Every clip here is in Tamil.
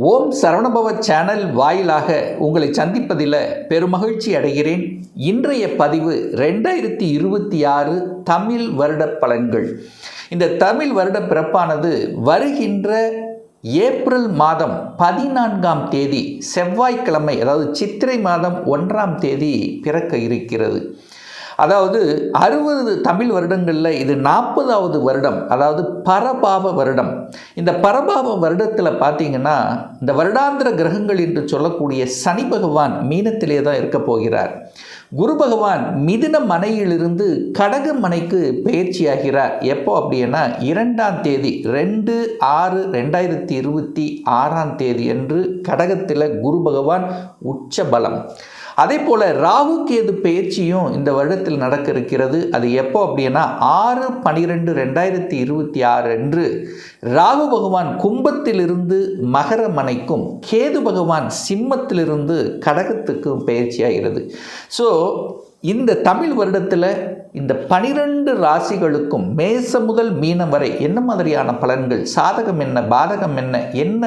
ஓம் சரவணபவ சேனல் வாயிலாக உங்களை சந்திப்பதில் பெருமகிழ்ச்சி அடைகிறேன். இன்றைய பதிவு 2026 தமிழ் வருட பலன்கள். இந்த தமிழ் வருட பிறப்பானது வருகின்ற ஏப்ரல் மாதம் 14ஆம் தேதி செவ்வாய்க்கிழமை, அதாவது சித்திரை மாதம் 1ஆம் தேதி பிறக்க இருக்கிறது. அதாவது 60 தமிழ் வருடங்களில் இது 40வது வருடம், அதாவது பரபாவ வருடம். இந்த பரபாவ வருடத்தில் பார்த்தீங்கன்னா இந்த வருடாந்திர கிரகங்கள் என்று சொல்லக்கூடிய சனி பகவான் மீனத்திலே தான் இருக்க போகிறார். குரு பகவான் மிதுன மனையிலிருந்து கடக மனைக்கு பயிற்சியாகிறார். எப்போ அப்படின்னா 2ஆம் தேதி 2/6/2026 தேதி என்று கடகத்தில் குரு பகவான் உச்ச பலம். அதே போல் ராகு கேது பயிற்சியும் இந்த வருடத்தில் நடக்க இருக்கிறது. அது எப்போ அப்படின்னா 6/12/2026 அன்று ராகு பகவான் கும்பத்திலிருந்து மகர மனைக்கும், கேது பகவான் சிம்மத்திலிருந்து கடகத்துக்கும் பயிற்சியாகிறது. ஸோ இந்த தமிழ் வருடத்தில் இந்த 12 ராசிகளுக்கும் மேசம் முதல் மீனம் வரை என்ன மாதிரியான பலன்கள், சாதகம் என்ன, பாதகம் என்ன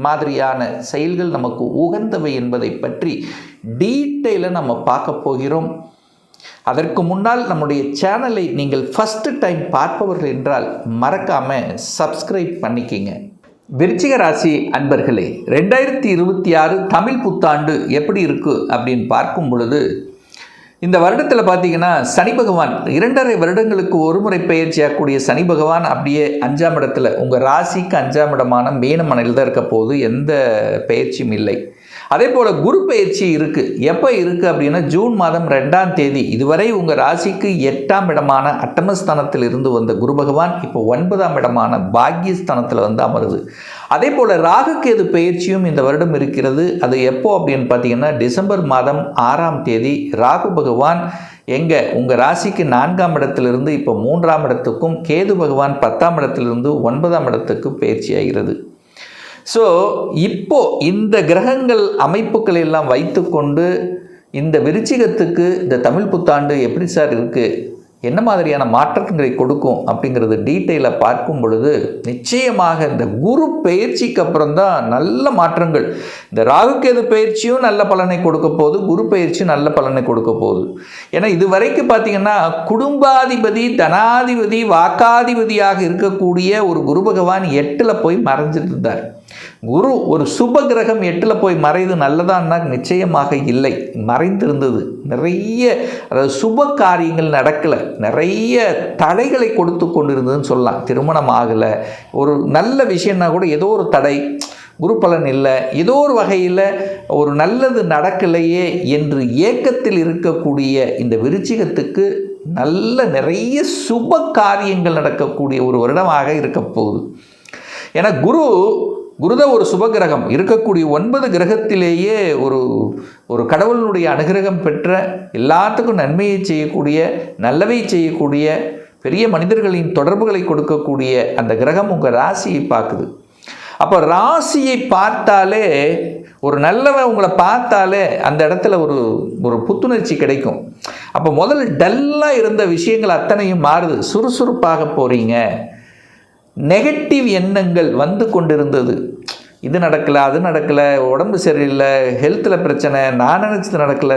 மாதிரியான செயல்கள் நமக்கு உகந்தவை என்பதை பற்றி டீட்டெயிலாக நம்ம பார்க்க போகிறோம். அதற்கு முன்னால் நம்முடைய சேனலை நீங்கள் ஃபஸ்ட்டு டைம் பார்ப்பவர்கள் என்றால் மறக்காமல் சப்ஸ்கிரைப் பண்ணிக்கிங்க. விருச்சிக ராசி அன்பர்களே, 2026 தமிழ் புத்தாண்டு எப்படி இருக்குது அப்படின்னு பார்க்கும் பொழுது, இந்த வருடத்தில் பார்த்தீங்கன்னா சனி பகவான் 2.5 வருடங்களுக்கு ஒரு முறை பயிற்சியாகக்கூடிய சனி பகவான் அப்படியே 5ஆம் இடத்துல, உங்கள் ராசிக்கு 5ஆம் இடமான மீன மனையில் தான் இருக்க போகுது. எந்த பயிற்சியும் இல்லை. அதே போல் குரு பயிற்சி இருக்குது. எப்போ இருக்குது அப்படின்னா ஜூன் மாதம் 2ஆம் தேதி. இதுவரை உங்கள் ராசிக்கு 8ஆம் இடமான அட்டமஸ்தானத்தில் இருந்து வந்த குரு பகவான் இப்போ 9ஆம் இடமான பாக்யஸ்தானத்தில் வந்து அமருது. அதே போல் ராகு கேது பயிற்சியும் இந்த வருடம் இருக்கிறது. அது எப்போ அப்படின்னு பார்த்தீங்கன்னா டிசம்பர் மாதம் 6ஆம் தேதி ராகு பகவான் உங்கள் ராசிக்கு 4ஆம் இடத்திலிருந்து இப்போ 3ஆம் இடத்துக்கும், கேது பகவான் 10ஆம் இடத்திலிருந்து 9ஆம் இடத்துக்கு பயிற்சி ஆகிறது. ஸோ இப்போ இந்த கிரகங்கள் அமைப்புகளை எல்லாம் வைத்துக்கொண்டு இந்த விருச்சிகத்துக்கு இந்த தமிழ் புத்தாண்டு எப்படி சார் இருக்குது, என்ன மாதிரியான மாற்றங்களை கொடுக்கும் அப்படிங்கிறது டீட்டெயிலாக பார்க்கும் பொழுது நிச்சயமாக இந்த குரு பயிற்சிக்கு அப்புறம் தான் நல்ல மாற்றங்கள். இந்த ராகுகேது பயிற்சியும் நல்ல பலனை கொடுக்க போகுது, குரு பயிற்சியும் நல்ல பலனை கொடுக்க போகுது. ஏன்னா இது வரைக்கும் பார்த்தீங்கன்னா குடும்பாதிபதி, தனாதிபதி, வாக்காதிபதியாக இருக்கக்கூடிய ஒரு குரு பகவான் 8ல் போய் மறைஞ்சிட்டு இருந்தார். குரு ஒரு சுப கிரகம் 8ல் போய் மறைது நல்லதான்னா நிச்சயமாக இல்லை, மறைந்திருந்தது. நிறைய அதாவது சுப காரியங்கள் நடக்கலை, நிறைய தடைகளை கொடுத்து கொண்டிருந்ததுன்னு சொல்லலாம். திருமணம் ஆகலை, ஒரு நல்ல விஷயம்னா கூட ஏதோ ஒரு தடை, குரு பலன் இல்லை, ஏதோ ஒரு வகையில் ஒரு நல்லது நடக்கலையே என்று ஏக்கத்தில் இருக்கக்கூடிய இந்த விருச்சிகத்துக்கு நிறைய சுப காரியங்கள் நடக்கக்கூடிய ஒரு வருடமாக இருக்க போகுது. ஏன்னா குருதான் ஒரு சுபகிரகம். இருக்கக்கூடிய 9 கிரகத்திலேயே ஒரு கடவுளுடைய அனுகிரகம் பெற்ற, எல்லாத்துக்கும் நன்மையை செய்யக்கூடிய, நல்லவை செய்யக்கூடிய, பெரிய மனிதர்களின் தொடர்புகளை கொடுக்கக்கூடிய அந்த கிரகம் உங்கள் ராசியை பார்க்குது. அப்போ ராசியை பார்த்தாலே, ஒரு நல்லவன் உங்களை பார்த்தாலே அந்த இடத்துல ஒரு புத்துணர்ச்சி கிடைக்கும். அப்போ முதல்ல டல்லாக இருந்த விஷயங்கள் அத்தனையும் மாறுது, சுறுசுறுப்பாக போகிறீங்க. நெகட்டிவ் எண்ணங்கள் வந்து கொண்டிருந்தது, இது நடக்கலை, அது நடக்கலை, உடம்பு சரியில்லை, ஹெல்த்தில் பிரச்சனை, நான் நினச்சது நடக்கலை,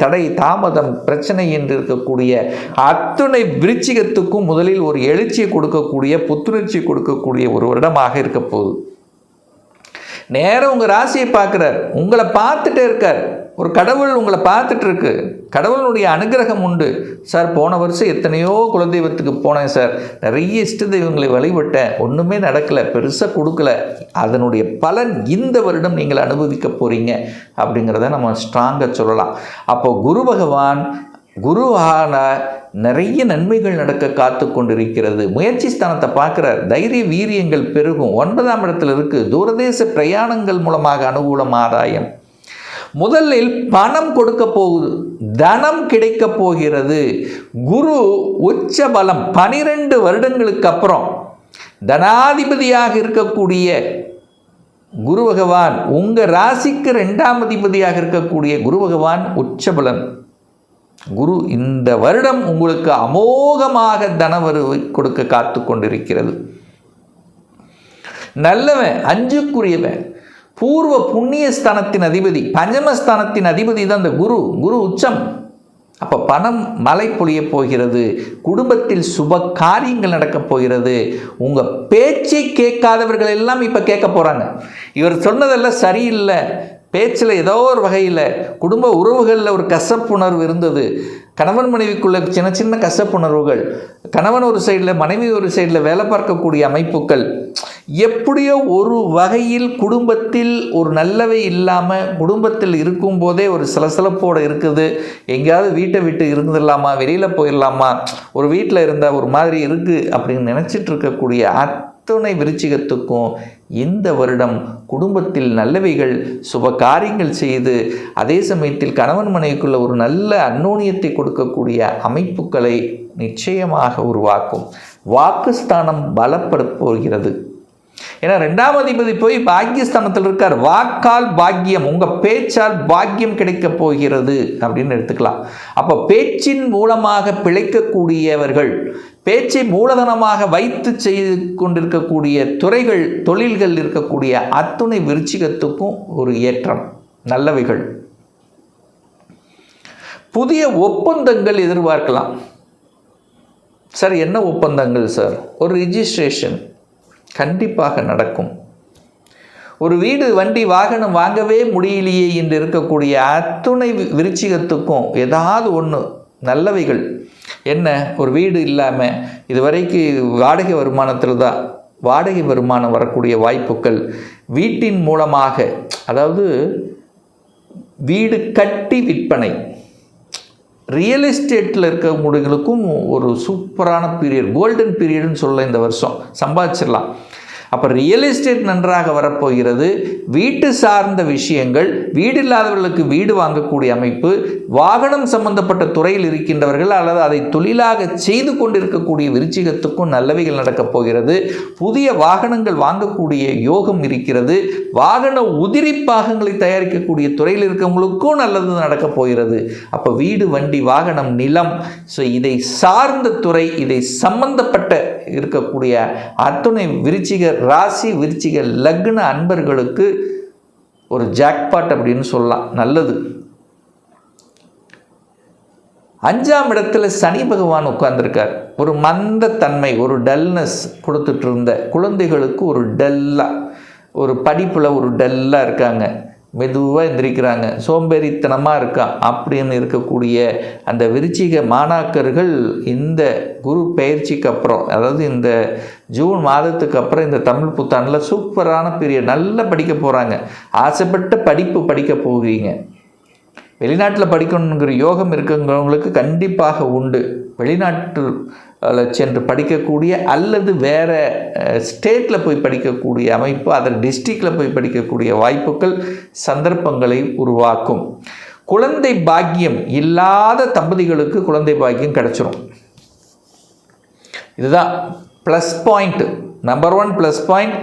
தடை தாமதம் பிரச்சனை என்று இருக்கக்கூடிய அத்துணை விருச்சிகத்துக்கும் முதலில் ஒரு எழுச்சியை கொடுக்கக்கூடிய, புத்துணர்ச்சி கொடுக்கக்கூடிய ஒரு வருடமாக இருக்க போகுது. நேரம் உங்கள் ராசியை பார்க்குறார், உங்களை பார்த்துட்டே இருக்கார். ஒரு கடவுள் உங்களை பார்த்துட்டு இருக்கு, கடவுளுடைய அனுகிரகம் உண்டு. சார் போன வருஷம் எத்தனையோ குலதெய்வத்துக்கு போனேன் சார், நிறைய இஷ்ட தெய்வங்களை வழிபட்டேன், ஒன்றுமே நடக்கலை, பெருசாக கொடுக்கல. அதனுடைய பலன் இந்த வருடம் நீங்கள் அனுபவிக்க போகிறீங்க அப்படிங்கிறத நம்ம ஸ்ட்ராங்காக சொல்லலாம். அப்போ குரு பகவான் குருவான நிறைய நன்மைகள் நடக்க காத்து கொண்டிருக்கிறது. முயற்சி ஸ்தானத்தை பார்க்குறார், தைரிய வீரியங்கள் பெருகும். 9ஆம் இடத்துல இருக்குது. தூரதேச பிரயாணங்கள் மூலமாக அனுகூலம், ஆதாயம். முதலில் பணம் கொடுக்க போகுது, தனம் கிடைக்க போகிறது. குரு உச்ச பலம் 12 வருடங்களுக்கு அப்புறம் தனாதிபதியாக இருக்கக்கூடிய குரு பகவான், உங்கள் ராசிக்கு 2ஆம் அதிபதியாக இருக்கக்கூடிய குரு பகவான் உச்சபலன். குரு இந்த வருடம் உங்களுக்கு அமோகமாக தனவரவை கொடுக்க காத்து கொண்டிருக்கிறது. நல்லவன், அஞ்சுக்குரியவன், பூர்வ புண்ணிய ஸ்தானத்தின் அதிபதி, பஞ்சமஸ்தானத்தின் அதிபதி தான் இந்த குரு. குரு உச்சம். அப்போ பணம் மழை பொழிய போகிறது, குடும்பத்தில் சுப காரியங்கள் நடக்கப் போகிறது. உங்கள் பேச்சை கேட்காதவர்கள் எல்லாம் இப்போ கேட்க போகிறாங்க. இவர் சொன்னதெல்லாம் சரியில்லை, பேச்சில் ஏதோ ஒரு வகையில் குடும்ப உறவுகளில் ஒரு கசப்புணர்வு இருந்தது, கணவன் மனைவிக்குள்ள சின்ன சின்ன கசப்புணர்வுகள், கணவன் ஒரு சைடில் மனைவி ஒரு சைடில் வேலை பார்க்கக்கூடிய அமைப்புகள், எப்படியோ ஒரு வகையில் குடும்பத்தில் ஒரு நல்லவை இல்லாமல் குடும்பத்தில் இருக்கும்போதே ஒரு சலசலப்போடு இருக்குது. எங்கேயாவது வீட்டை விட்டு இருந்துடலாமா, வெளியில் போயிடலாமா, ஒரு வீட்டில் இருந்தால் ஒரு மாதிரி இருக்குது அப்படின்னு நினச்சிட்டு இருக்கக்கூடிய அத்துணை விருச்சிகத்துக்கும் இந்த வருடம் குடும்பத்தில் நல்லவைகள் சுப காரியங்கள் செய்து அதே சமயத்தில் கணவன் மனைவிக்குள்ள ஒரு நல்ல அந்யோன்யத்தை கொடுக்கக்கூடிய அமைப்புகளை நிச்சயமாக உருவாக்கும். வாக்குஸ்தானம் பலப்பட போகிறது. ஏன்னா 2ஆம் அதிபதி போய் பாக்கியஸ்தானத்தில் இருக்கார். வாக்கால் பாக்கியம், உங்கள் பேச்சால் பாக்கியம் கிடைக்க போகிறது அப்படின்னு எடுத்துக்கலாம். அப்போ பேச்சின் மூலமாக பிழைக்கக்கூடியவர்கள், பேச்சை மூலதனமாக வைத்து செய்து கொண்டிருக்கக்கூடிய துறைகள், தொழில்கள் இருக்கக்கூடிய அத்துணை விருச்சிகத்துக்கும் ஒரு ஏற்றம், நல்லவைகள். புதிய ஒப்பந்தங்கள் எதிர்பார்க்கலாம். சார் என்ன ஒப்பந்தங்கள் சார்? ஒரு ரிஜிஸ்ட்ரேஷன் கண்டிப்பாக நடக்கும். ஒரு வீடு வண்டி வாகனம் வாங்கவே முடியலையே என்று இருக்கக்கூடிய அத்துணை விருச்சிகத்துக்கும் ஏதாவது ஒன்று நல்லவைகள். என்ன, ஒரு வீடு இல்லாமல் இதுவரைக்கும் வாடகை வருமானத்தில் தான், வாடகை வருமானம் வரக்கூடிய வாய்ப்புகள் வீட்டின் மூலமாக, அதாவது வீடு கட்டி விற்பனை, ரியல் எஸ்டேட்டில் இருக்கக்கூடியவங்களுக்கும் ஒரு சூப்பரான பீரியட், கோல்டன் பீரியட்னு சொல்ல இந்த வருஷம் சம்பாதிச்சிடலாம். அப்போ ரியல் எஸ்டேட் நன்றாக வரப்போகிறது. வீட்டு சார்ந்த விஷயங்கள், வீடு இல்லாதவர்களுக்கு வீடு வாங்கக்கூடிய அமைப்பு, வாகனம் சம்பந்தப்பட்ட துறையில் இருக்கின்றவர்கள் அல்லது அதை தொழிலாக செய்து கொண்டிருக்கக்கூடிய விருச்சிகத்துக்கும் நல்லவைகள் நடக்கப் போகிறது. புதிய வாகனங்கள் வாங்கக்கூடிய யோகம் இருக்கிறது. வாகன உதிரி பாகங்களை தயாரிக்கக்கூடிய துறையில் இருக்கவங்களுக்கும் நல்லது நடக்கப் போகிறது. அப்போ வீடு, வண்டி, வாகனம், நிலம், ஸோ இதை சார்ந்த துறை, இதை சம்பந்தப்பட்ட இருக்கக்கூடிய அத்துணை விருச்சிக ராசி, விருச்சிக லக்ன அன்பர்களுக்கு ஒரு ஜாக்பாட் அப்படின்னு சொல்லலாம். நல்லது. 5ஆம் இடத்துல சனி பகவான் உட்கார்ந்துருக்கார். ஒரு மந்தத்தன்மை, ஒரு டல்னஸ் கொடுத்துட்டு இருந்த குழந்தைகளுக்கு ஒரு டல்லாக, ஒரு படிப்பில் ஒரு டல்லாக இருக்காங்க, மெதுவாக எந்திரிக்கிறாங்க, சோம்பேறித்தனமாக இருக்கான் அப்படின்னு இருக்கக்கூடிய அந்த விருச்சிக மாணாக்கர்கள் இந்த குரு பயிற்சிக்கு அப்புறம், அதாவது இந்த ஜூன் மாதத்துக்கு அப்புறம் இந்த தமிழ் புத்தாண்டில் சூப்பரான பீரியட், நல்லா படிக்க போகிறாங்க. ஆசைப்பட்ட படிப்பு படிக்க போகிறீங்க. வெளிநாட்டில் படிக்கணுங்கிற யோகம் இருக்குங்கிறவங்களுக்கு கண்டிப்பாக உண்டு. வெளிநாட்டில் சென்று படிக்கக்கூடிய அல்லது வேறு ஸ்டேட்டில் போய் படிக்கக்கூடிய அமைப்பு, அதர் டிஸ்ட்ரிக்டில் போய் படிக்கக்கூடிய வாய்ப்புகள், சந்தர்ப்பங்களை உருவாக்கும். குழந்தை பாக்கியம் இல்லாத தம்பதிகளுக்கு குழந்தை பாக்கியம் கிடைச்சிரும். இதுதான் plus point, number 1 plus point.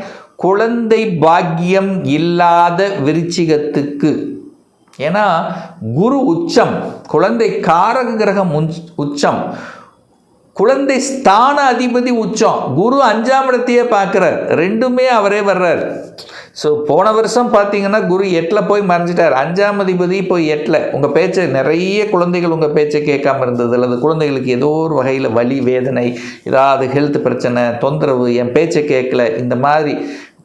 குழந்தை பாக்கியம் இல்லாத விருச்சிகத்துக்கு, ஏன்னா குரு உச்சம், குழந்தை காரக கிரகம் உச்சம், குழந்தை ஸ்தான அதிபதி உச்சம், குரு 5ஆம் இடத்தையே பார்க்குறார், ரெண்டுமே அவரே வர்றார். ஸோ போன வருஷம் பார்த்தீங்கன்னா குரு 8ல் போய் மறைஞ்சிட்டார், 5ஆம் அதிபதி போய் 8ல். உங்கள் பேச்சை, நிறைய குழந்தைகள் உங்கள் பேச்சை கேட்காம இருந்தது, அல்லது குழந்தைகளுக்கு ஏதோ ஒரு வகையில் வலி, வேதனை, ஏதாவது ஹெல்த் பிரச்சனை, தொந்தரவு, என் பேச்சை கேட்கல, இந்த மாதிரி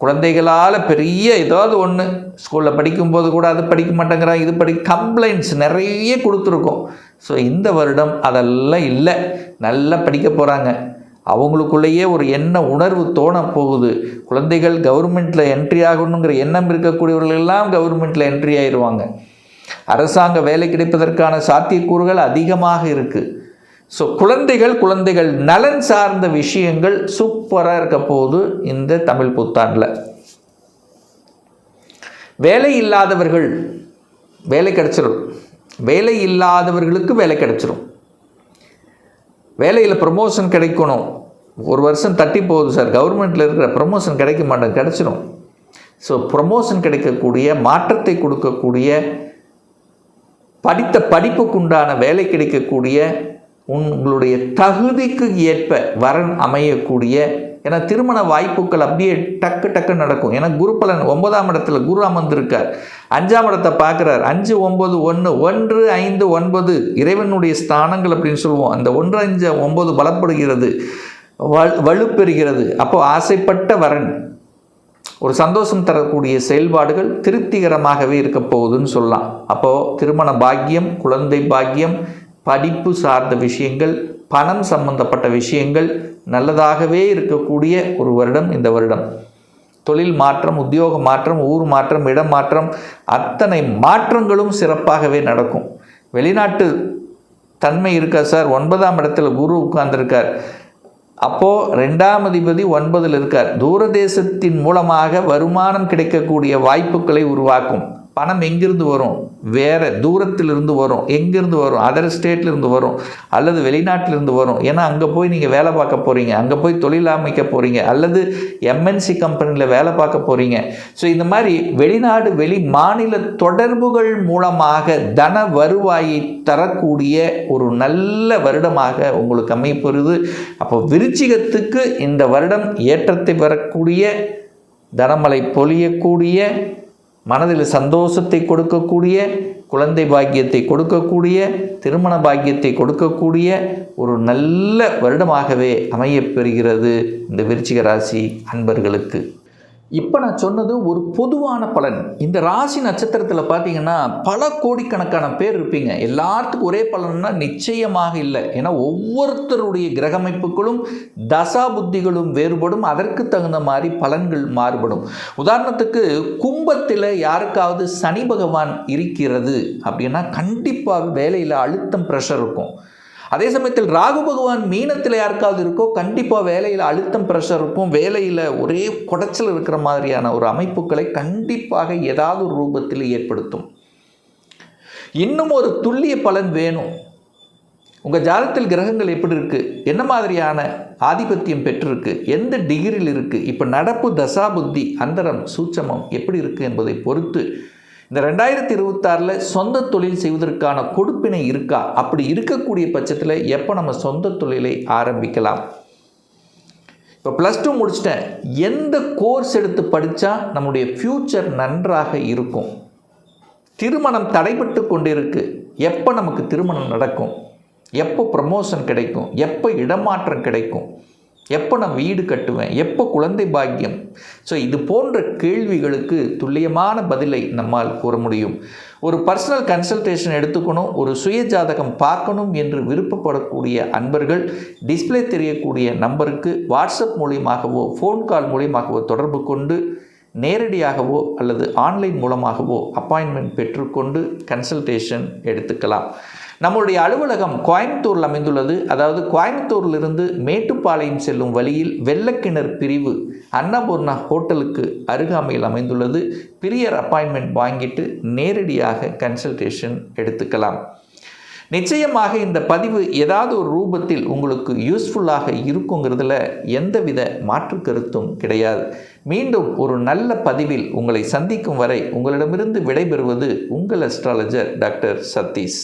குழந்தைகளால் பெரிய ஏதாவது ஒன்று, ஸ்கூலில் படிக்கும்போது கூட அது படிக்க மாட்டேங்கிறான், இது கம்ப்ளைண்ட்ஸ் நிறைய கொடுத்துருக்கோம். ஸோ இந்த வருடம் அதெல்லாம் இல்லை, நல்லா படிக்க போகிறாங்க. அவங்களுக்குள்ளேயே ஒரு எண்ண உணர்வு தோண போகுது. குழந்தைகள் கவர்மெண்ட்டில் என்ட்ரி ஆகணுங்கிற எண்ணம் இருக்கக்கூடியவர்களெல்லாம் கவர்மெண்ட்டில் என்ட்ரி ஆயிடுவாங்க. அரசாங்க வேலை கிடைப்பதற்கான சாத்தியக்கூறுகள் அதிகமாக இருக்குது. ஸோ குழந்தைகள் நலன் சார்ந்த விஷயங்கள் சூப்பராக இருக்க போகுது இந்த தமிழ் புத்தாண்டில். வேலை இல்லாதவர்கள் வேலை கிடைச்சிடும், வேலை இல்லாதவர்களுக்கு வேலை கிடைச்சிடும். வேலையில் ப்ரமோஷன் கிடைக்கணும், ஒரு வருஷம் தட்டி போகுது சார், கவர்மெண்ட்டில் இருக்கிற ப்ரமோஷன் கிடைக்க மாட்டேன், கிடைச்சிடும். ஸோ ப்ரமோஷன் கிடைக்கக்கூடிய, மாற்றத்தை கொடுக்கக்கூடிய, படித்த படிப்புக்குண்டான வேலை கிடைக்கக்கூடிய, உங்களுடைய தகுதிக்கு ஏற்ப வரன் அமையக்கூடிய ஏன்னா திருமண வாய்ப்புகள் அப்படியே டக்கு டக்கு நடக்கும். ஏன்னா குரு பலன் 9ஆம் இடத்துல குரு அமர்ந்திருக்கார். 5ஆம் இடத்தை பார்க்குறார். 5, 9, 1, 1, 5, 9 இறைவனுடைய ஸ்தானங்கள் அப்படின்னு சொல்லுவோம். அந்த 1, 5, 9 பலப்படுகிறது, வலுப்பெறுகிறது. அப்போ ஆசைப்பட்ட வரன், ஒரு சந்தோஷம் தரக்கூடிய செயல்பாடுகள் திருப்திகரமாகவே இருக்க போகுதுன்னு சொல்லலாம். அப்போது திருமண பாக்கியம், குழந்தை பாக்கியம், படிப்பு சார்ந்த விஷயங்கள், பணம் சம்பந்தப்பட்ட விஷயங்கள் நல்லதாகவே இருக்கக்கூடிய ஒரு வருடம் இந்த வருடம். தொழில் மாற்றம், உத்தியோக மாற்றம், ஊர் மாற்றம், இடம் மாற்றம், அத்தனை மாற்றங்களும் சிறப்பாகவே நடக்கும். வெளிநாட்டு தன்மை இருக்கா சார்? 9ஆம் இடத்துல குரு உட்கார்ந்துருக்கார். அப்போது 2ஆம் அதிபதி 9இல் இருக்கார். தூரதேசத்தின் மூலமாக வருமானம் கிடைக்கக்கூடிய வாய்ப்புகளை உருவாக்கும். பணம் எங்கிருந்து வரும்? வேறு தூரத்திலிருந்து வரும். எங்கேருந்து வரும்? அதர் ஸ்டேட்லேருந்து வரும், அல்லது வெளிநாட்டிலிருந்து வரும். ஏன்னா அங்கே போய் நீங்கள் வேலை பார்க்க போகிறீங்க, அங்கே போய் தொழில் அமைக்க போகிறீங்க, அல்லது எம்என்சி கம்பெனியில் வேலை பார்க்க போகிறீங்க. ஸோ இந்த மாதிரி வெளிநாடு, வெளி மாநில தொடர்புகள் மூலமாக தன வருவாயை தரக்கூடிய ஒரு நல்ல வருடமாக உங்களுக்கு அமைப்பெறுது. அப்போ விருச்சிகத்துக்கு இந்த வருடம் ஏற்றத்தை பெறக்கூடிய, தனமழை பொழியக்கூடிய, மனதில் சந்தோஷத்தை கொடுக்கக்கூடிய, குழந்தை பாக்கியத்தை கொடுக்கக்கூடிய, திருமண பாக்கியத்தை கொடுக்கக்கூடிய ஒரு நல்ல வருடமாகவே அமையப்பெறுகிறது இந்த விருச்சிக ராசி அன்பர்களுக்கு. இப்போ நான் சொன்னது ஒரு பொதுவான பலன். இந்த ராசி நட்சத்திரத்தில் பார்த்தீங்கன்னா பல கோடிக்கணக்கான பேர் இருப்பீங்க. எல்லாத்துக்கும் ஒரே பலன்னா நிச்சயமாக இல்லை. ஏன்னா ஒவ்வொருத்தருடைய கிரகமைப்புகளும் தசா புத்திகளும் வேறுபடும். அதற்கு தகுந்த மாதிரி பலன்கள் மாறுபடும். உதாரணத்துக்கு கும்பத்தில் யாருக்காவது சனி பகவான் இருக்கிறது அப்படின்னா கண்டிப்பாக வேலையில் அழுத்தம், ப்ரெஷர் இருக்கும். அதே சமயத்தில் ராகு பகவான் மீனத்தில் யாருக்காவது இருக்கோ கண்டிப்பாக வேலையில் அழுத்தம், ப்ரெஷர் இருக்கும். வேலையில் ஒரே குடைச்சல் இருக்கிற மாதிரியான ஒரு அமைப்புகளை கண்டிப்பாக ஏதாவது ஒரு ரூபத்தில் ஏற்படுத்தும். இன்னும் ஒரு துல்லிய பலன் வேணும். உங்கள் ஜாதகத்தில் கிரகங்கள் எப்படி இருக்குது, என்ன மாதிரியான ஆதிபத்தியம் பெற்றிருக்கு, எந்த டிகிரியில் இருக்குது, இப்போ நடப்பு தசா புத்தி, அந்தரம், சூட்சமம் எப்படி இருக்குது என்பதை பொறுத்து இந்த 2026 சொந்த தொழில் செய்வதற்கான கொடுப்பினை இருக்கா? அப்படி இருக்கக்கூடிய பட்சத்தில் எப்போ நம்ம சொந்த தொழிலை ஆரம்பிக்கலாம்? இப்போ +2 முடிச்சிட்டேன், எந்த கோர்ஸ் எடுத்து படித்தா நம்முடைய ஃப்யூச்சர் நன்றாக இருக்கும்? திருமணம் தடைபட்டு கொண்டிருக்கு, எப்போ நமக்கு திருமணம் நடக்கும்? எப்போ ப்ரமோஷன் கிடைக்கும்? எப்போ இடமாற்றம் கிடைக்கும்? எப்போ நான் வீடு கட்டுவேன்? எப்போ குழந்தை பாக்கியம்? ஸோ இது போன்ற கேள்விகளுக்கு துல்லியமான பதிலை நம்மால் கூற முடியும். ஒரு பர்சனல் கன்சல்டேஷன் எடுத்துக்கணும், ஒரு சுய ஜாதகம் பார்க்கணும் என்று விருப்பப்படக்கூடிய அன்பர்கள் டிஸ்பிளே தெரியக்கூடிய நம்பருக்கு வாட்ஸ்அப் மூலியமாகவோ ஃபோன் கால் மூலியமாகவோ தொடர்பு கொண்டு நேரடியாகவோ அல்லது ஆன்லைன் மூலமாகவோ அப்பாயின்மெண்ட் பெற்றுக்கொண்டு கன்சல்டேஷன் எடுத்துக்கலாம். நம்முடைய அலுவலகம் கோயம்புத்தூரில் அமைந்துள்ளது. அதாவது கோயம்புத்தூரிலிருந்து மேட்டுப்பாளையம் செல்லும் வழியில் வெள்ளக்கிணர் பிரிவு அன்னபூர்ணா ஹோட்டலுக்கு அருகாமையில் அமைந்துள்ளது. பிரியர் அப்பாயின்மெண்ட் வாங்கிட்டு நேரடியாக கன்சல்டேஷன் எடுத்துக்கலாம். நிச்சயமாக இந்த பதிவு ஏதாவது ஒரு ரூபத்தில் உங்களுக்கு யூஸ்ஃபுல்லாக இருக்குங்கிறதுல எந்தவித மாற்று கருத்தும் கிடையாது. மீண்டும் ஒரு நல்ல பதிவில் உங்களை சந்திக்கும் வரை உங்களிடமிருந்து விடைபெறுவது உங்கள் அஸ்ட்ராலஜர் டாக்டர் சதீஷ்.